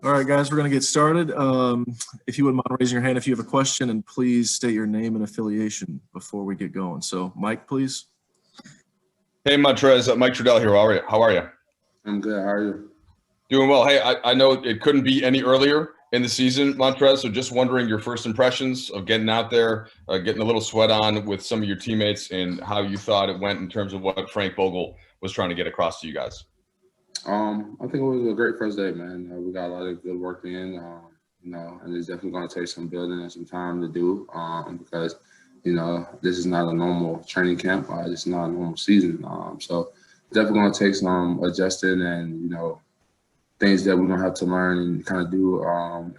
All right, guys, we're going to get started. If you wouldn't mind raising your hand if you have a question, and please state your name and affiliation before we get going. So, Mike, please. Hey, Montrez, Mike Trudell here. How are you? I'm good. How are you? Doing well. Hey, I know it couldn't be any earlier in the season, Montrez, so just wondering your first impressions of getting out there, getting a little sweat on with some of your teammates, and how you thought it went in terms of what Frank Vogel was trying to get across to you guys. I think it was a great first day, man. We got a lot of good work in, and it's definitely going to take some building and some time to do because, this is not a normal training camp. This is not a normal season. So definitely going to take some adjusting and, things that we're going to have to learn and kind of do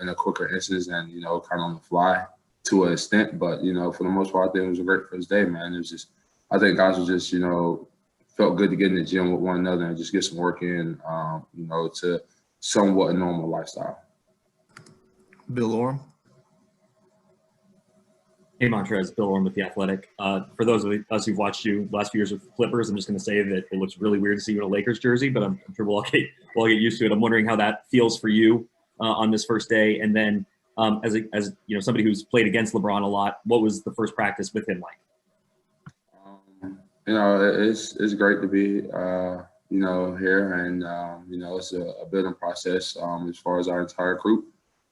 in a quicker instance and, kind of on the fly to an extent. But, for the most part, I think it was a great first day, man. It was just, I think guys were just, felt good to get in the gym with one another and just get some work in, to somewhat a normal lifestyle. Bill Orm. Hey, Montrez, Bill Orm with The Athletic. For those of us who've watched you last few years with Clippers, I'm just going to say that it looks really weird to see you in a Lakers jersey, but I'm sure we'll all get used to it. I'm wondering how that feels for you on this first day. And then as somebody who's played against LeBron a lot, what was the first practice with him like? It's great to be, here, and it's a building process as far as our entire group.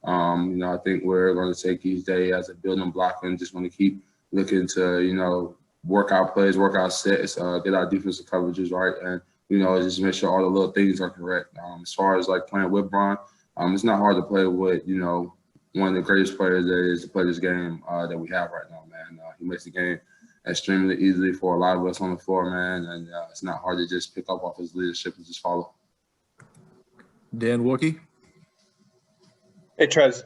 I think we're going to take each day as a building block and just want to keep looking to, work out plays, work out sets, get our defensive coverages right, and just make sure all the little things are correct. As far as like playing with Bron, it's not hard to play with, one of the greatest players that is to play this game that we have right now, man. He makes the game extremely easily for a lot of us on the floor, man, and it's not hard to just pick up off his leadership and just follow. Dan Wookie. Hey, Trez,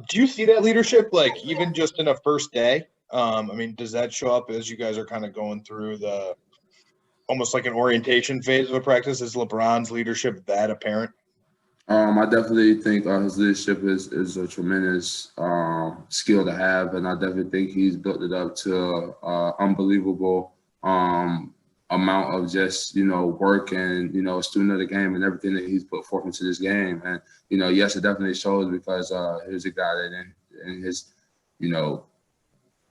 do you see that leadership, like, even just in a first day? Does that show up as you guys are kind of going through the almost like an orientation phase of a practice? Is LeBron's leadership that apparent? I definitely think his leadership is a tremendous skill to have, and I definitely think he's built it up to an unbelievable amount of just, work and, a student of the game and everything that he's put forth into this game. And, yes, it definitely shows because here's a guy that in his,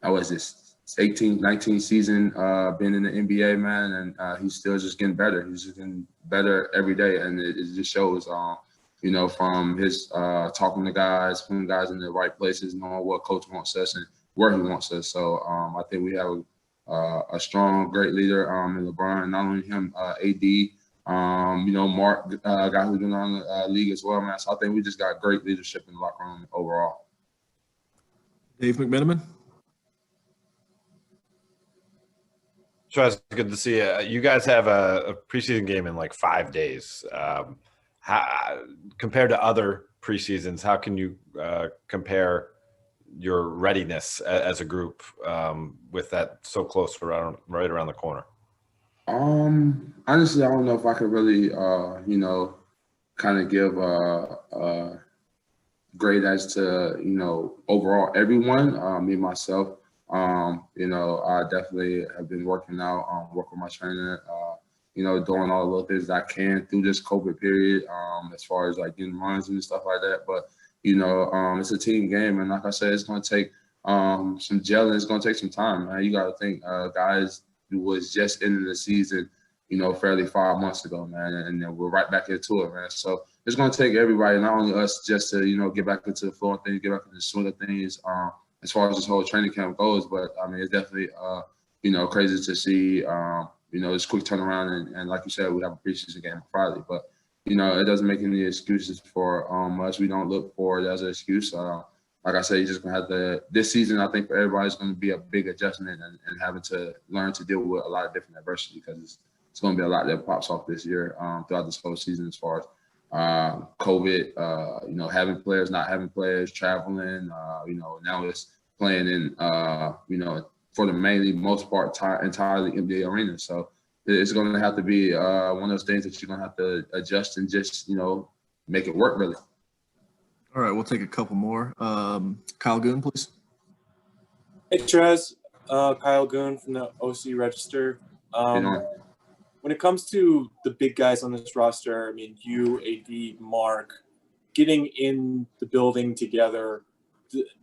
I was this 18, 19 season being in the NBA, man, and he's still just getting better. He's just getting better every day, and it just shows, from his talking to guys, putting guys in the right places, knowing what coach wants us and where he wants us. So I think we have a strong, great leader in LeBron, not only him, AD, Mark, a guy who's been on the league as well, man. So I think we just got great leadership in the locker room overall. Dave McMenamin. Trez, good to see you. You guys have a preseason game in like 5 days. Compared to other preseasons, how can you compare your readiness as a group with that so close right around the corner? Honestly, I don't know if I could really, kind of give a grade as to, overall everyone, me, myself. I definitely have been working out, working with my trainer, doing all the little things that I can through this COVID period, as far as like getting runs and stuff like that. But, it's a team game. And like I said, it's going to take some gelling. It's going to take some time, man. You got to think guys who was just in the season, fairly 5 months ago, man. And then we're right back into it, man. So it's going to take everybody, not only us, just to, get back into the flow of things, get back into the swing of things as far as this whole training camp goes. But, it's definitely, crazy to see, this quick turnaround. And like you said, we have a preseason game on Friday. But, it doesn't make any excuses for us. We don't look for it as an excuse. Like I said, you're just going to have to – this season, I think for everybody's going to be a big adjustment and having to learn to deal with a lot of different adversity because it's going to be a lot that pops off this year throughout this whole season as far as COVID, having players, not having players, traveling, now it's playing in, for the mainly most part, entirely NBA arena. So it's going to have to be one of those things that you're going to have to adjust and just, make it work really. All right, we'll take a couple more. Kyle Goon, please. Hey, Trez. Kyle Goon from the OC Register. When it comes to the big guys on this roster, you, AD, Mark, getting in the building together,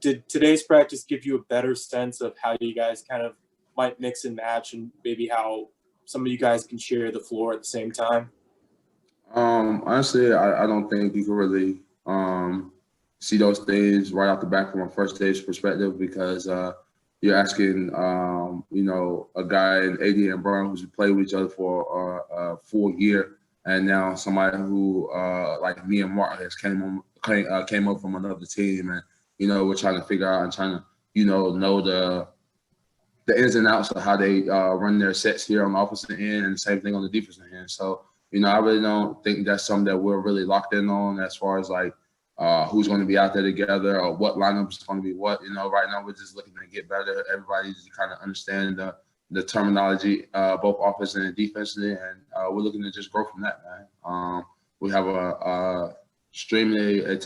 did today's practice give you a better sense of how you guys kind of might mix and match, and maybe how some of you guys can share the floor at the same time? Honestly, I don't think you can really see those things right off the bat from a first stage perspective, because you're asking, a guy in AD and Brown who's played with each other for a full year, and now somebody who like me and Mark has came up from another team, and we're trying to figure out and trying to know the ins and outs of how they run their sets here on the offensive end, and the same thing on the defensive end. So I really don't think that's something that we're really locked in on as far as like who's going to be out there together or what lineup is going to be what. Right now we're just looking to get better. Everybody just kind of understand the terminology, both offensively and defensively, and we're looking to just grow from that, man. We have an extremely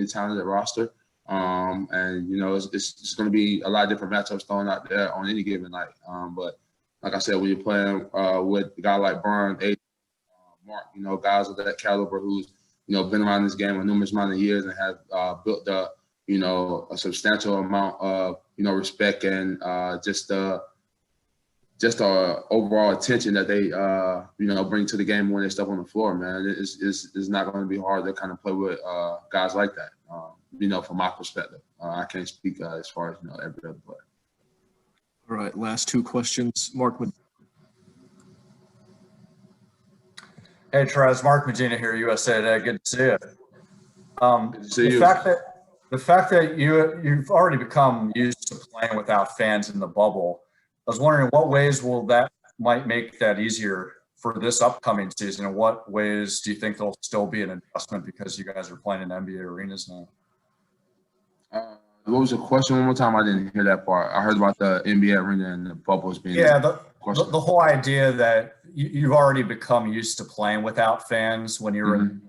talented roster, and it's going to be a lot of different matchups thrown out there on any given night. But like I said, when you're playing with a guy like Brian, Mark, guys of that caliber who's been around this game a numerous amount of years and have built up, a substantial amount of respect and just overall attention that they bring to the game when they step on the floor, man. It's not going to be hard to kind of play with guys like that. From my perspective, I can't speak as far as every other player. All right, last two questions. Mark. Hey, Trez, Mark Medina here, USA Today. Good to see you. Good to see you. The fact that you've already become used to playing without fans in the bubble, I was wondering what ways might make that easier for this upcoming season, and what ways do you think there'll still be an adjustment because you guys are playing in NBA arenas now? What was the question one more time? I didn't hear that part. I heard about the NBA arena and the bubbles being. Yeah, the whole idea that you've already become used to playing without fans when you're in.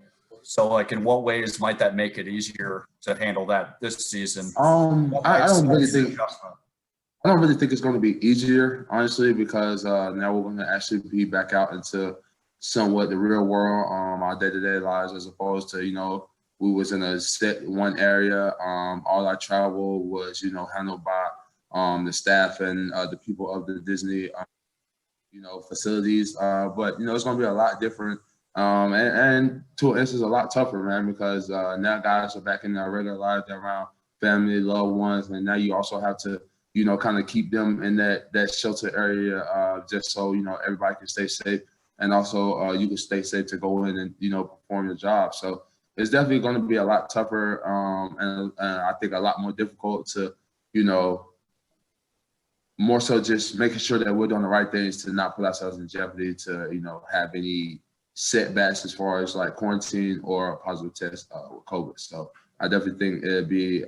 So, like, in what ways might that make it easier to handle that this season? I don't really think it's going to be easier, honestly, because now we're going to actually be back out into somewhat the real world, our day-to-day lives, as opposed to we was in a set one area. All our travel was handled by the staff and the people of the Disney facilities. But it's going to be a lot different. And to an instance, a lot tougher, man, because now guys are back in their regular lives, they're around family, loved ones, and now you also have to, kind of keep them in that shelter area, just so everybody can stay safe, and also you can stay safe to go in and perform your job. So it's definitely going to be a lot tougher, and I think a lot more difficult to, more so just making sure that we're doing the right things to not put ourselves in jeopardy to have any setbacks as far as like quarantine or a positive test with COVID. So I definitely think it'd be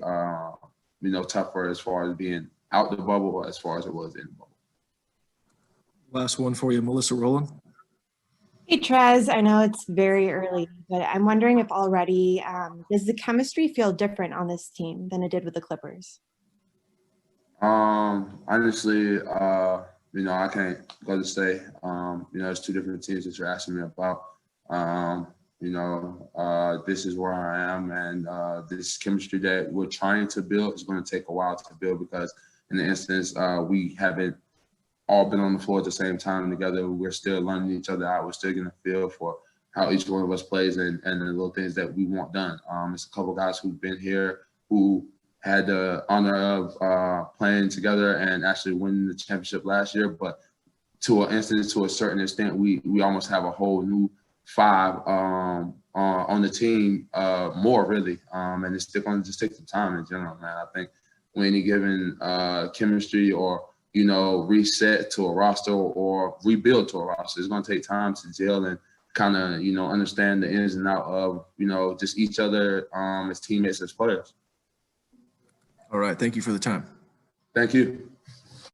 tougher as far as being out the bubble as far as it was in the bubble. Last one for you, Melissa Rowland. Hey, Trez, I know it's very early, but I'm wondering if already, does the chemistry feel different on this team than it did with the Clippers? Honestly, I can't go to say, it's two different teams that you're asking me about. This is where I am, and this chemistry that we're trying to build is going to take a while to build, because in the instance, we haven't all been on the floor at the same time together. We're still learning each other out. We're still getting a feel for how each one of us plays and the little things that we want done. It's a couple guys who've been here who had the honor of playing together and actually winning the championship last year. But to a certain extent, we almost have a whole new five on the team, more really. And it's still going to just take some time in general, man. I think when any given chemistry or reset to a roster or rebuild to a roster, it's going to take time to gel and kind of, understand the ins and outs of, just each other as teammates, as players. All right. Thank you for the time. Thank you.